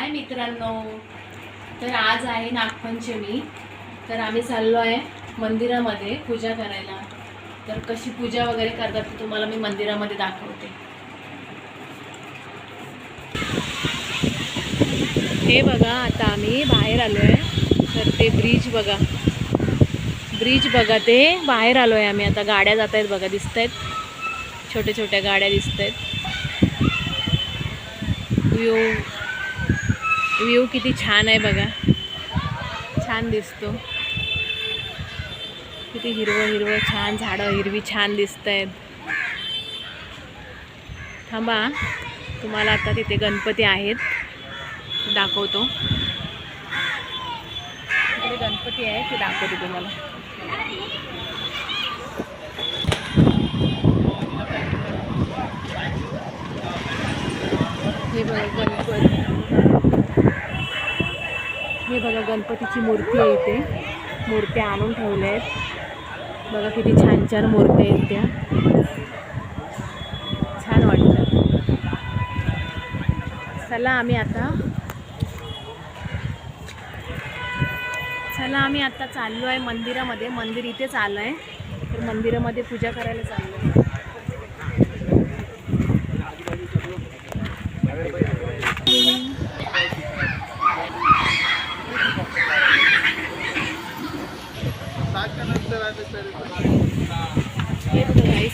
हाय मित्रांनो, तर आज आहे नागपंचमी. तर आम्ही चाललो आहे मंदिरामध्ये पूजा करायला. तर कशी पूजा वगैरे करतात ते तुम्हाला मी मंदिरामध्ये दाखवते. हे बघा, आता आम्ही बाहेर आलो आहे. तर ते ब्रिज बघा, ते बाहेर आलो आहे आम्ही. आता गाड्या जात आहेत बघा, दिसत आहेत, छोट्या छोट्या गाड्या दिसत आहेत. व्ह्यू किती छान आहे बघा, छान दिसतो. किती हिरवं छान, झाडं हिरवी छान दिसत आहेत. थांबा, तुम्हाला आता तिथे गणपती आहेत दाखवतो. तिथे गणपती आहे ते दाखवते तुम्हाला. हे बघा गणपतीची मूर्ती आहे. इथे मूर्त्या आणून ठेवल्या आहेत बघा, किती छान छान मूर्त्या आहेत त्या. छान वाटतं. चला आम्ही आता चाललो आहे मंदिरामध्ये. मंदिर इथेच आलं आहे, तर मंदिरामध्ये पूजा करायला चाललो आहे.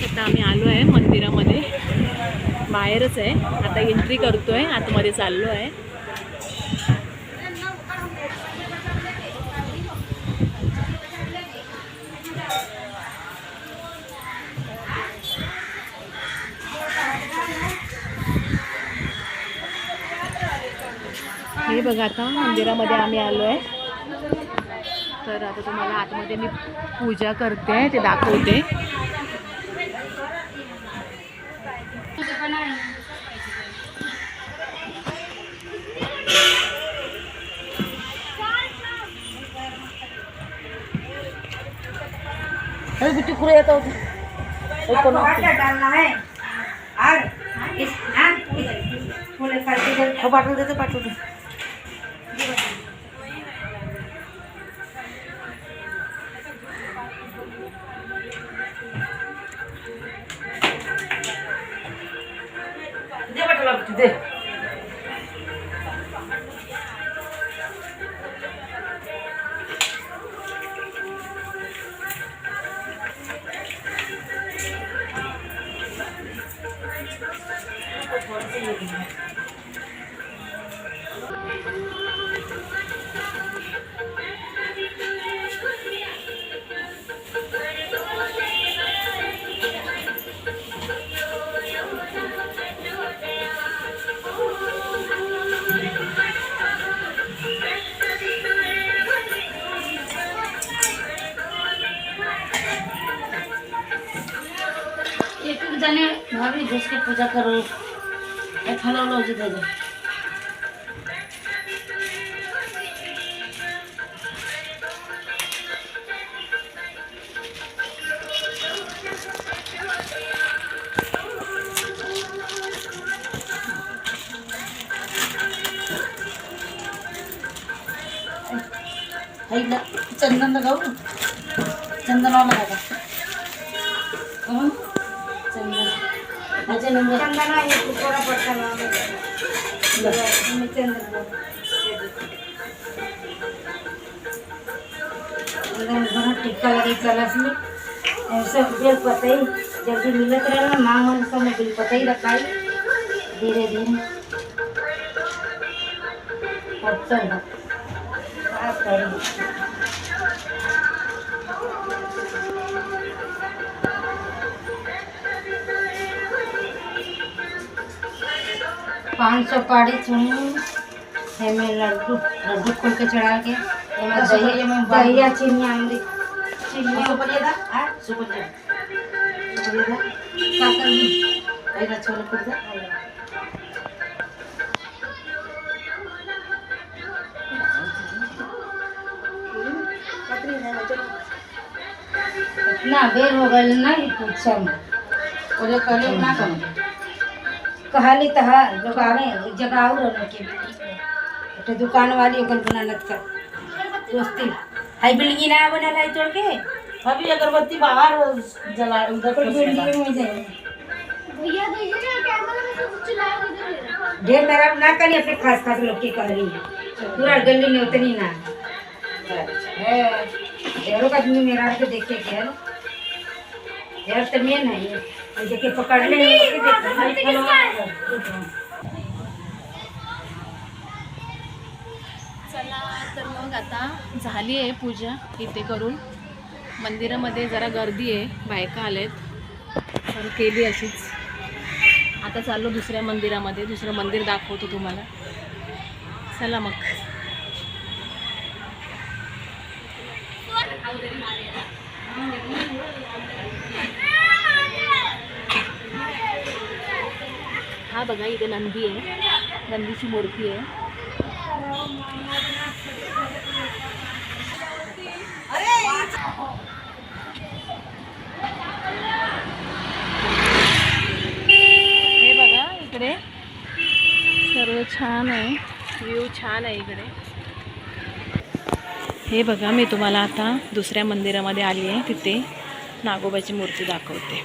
आता आम्ही आलो आहे मंदिरामध्ये, बाहेरच आहे. आता एंट्री करतोय, आतमध्ये चाललो आहे. हे बघा, आता मंदिरामध्ये आम्ही आलो आहे. तर आता तुम्हाला आतमध्ये मी पूजा करते ते दाखवते. पाठवते. जाने भाभी घुस के पूजा करो, फलो लो जी दे दो. चंदन लगाओ, चंदन वाला लगा. चंदन आहे थोड़ा पड़ता ना चंदन टिक्का लगे कलश में. सब बेल पतई जल्दी मिलत रहे ना, मांग मन सब में बेल पतई रखाई धीरे धीरे. और चल पाँच सौ पाड़ी में लड्डू खोल के चढ़ा के दहिया चीनी आमली चीनी सुपरिया था सुपरिया साकर छोले पड़ ना बेर हो गए ना पूछा बोले करे ना कम कहाली तहा जगावे जगाऊ रहने के तो दुकान वाली ओकन बनानत का दोस्ती हाई बिल्डिंग ना बनाला है तोड़ के अभी अगरबत्ती बाहर जला उधर पर फंसेगा। बिल्डिंग में जाए भैया देखिए ना कैमरा में सब चिल्लाया किधर ढेर मेरा ना करी अपने खास खास लोग की कर रही है पूरा गली में उतनी ना है ढेरों का आदमी मेरा के देखे क्या यार तो मेन है ये और देखे पकड़ ले चला तर मग आता झाली आहे पूजा इथे करून. मंदिरामध्ये जरा गर्दी आहे, बायका आलेत तर केली अशीच. आता चाललो दुसऱ्या मंदिरामध्ये, दुसरं मंदिर दाखवतो तुम्हाला. चला मग. हा बघा इथे नंदी आहे, नंदीची मूर्ती आहे. हे बघा इकडे सर्व छान आहे, व्ह्यू छान आहे इकडे. हे बघा मी तुम्हाला आता दुसऱ्या मंदिरामध्ये आली आहे, तिथे नागोबाची मूर्ती दाखवते.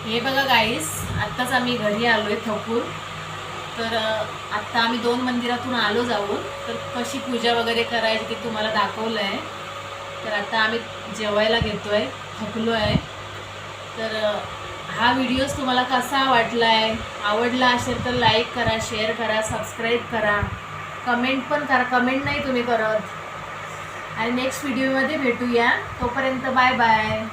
हे बघा गाईस, आत्ताच आम्ही घरी आलो आहे थकून. तर आत्ता आम्ही 2 मंदिरातून आलो जाऊन. तर कशी पूजा वगैरे करायची ते तुम्हाला दाखवलं आहे. तर आता आम्ही जेवायला घेतो आहे, थकलो आहे. तर हा व्हिडिओज तुम्हाला कसा वाटला आहे, आवडला असेल तर लाईक करा, शेअर करा, सबस्क्राईब करा, कमेंट पण करा. कमेंट नाही तुम्ही करत. आणि नेक्स्ट व्हिडिओमध्ये भेटूया. तोपर्यंत बाय बाय.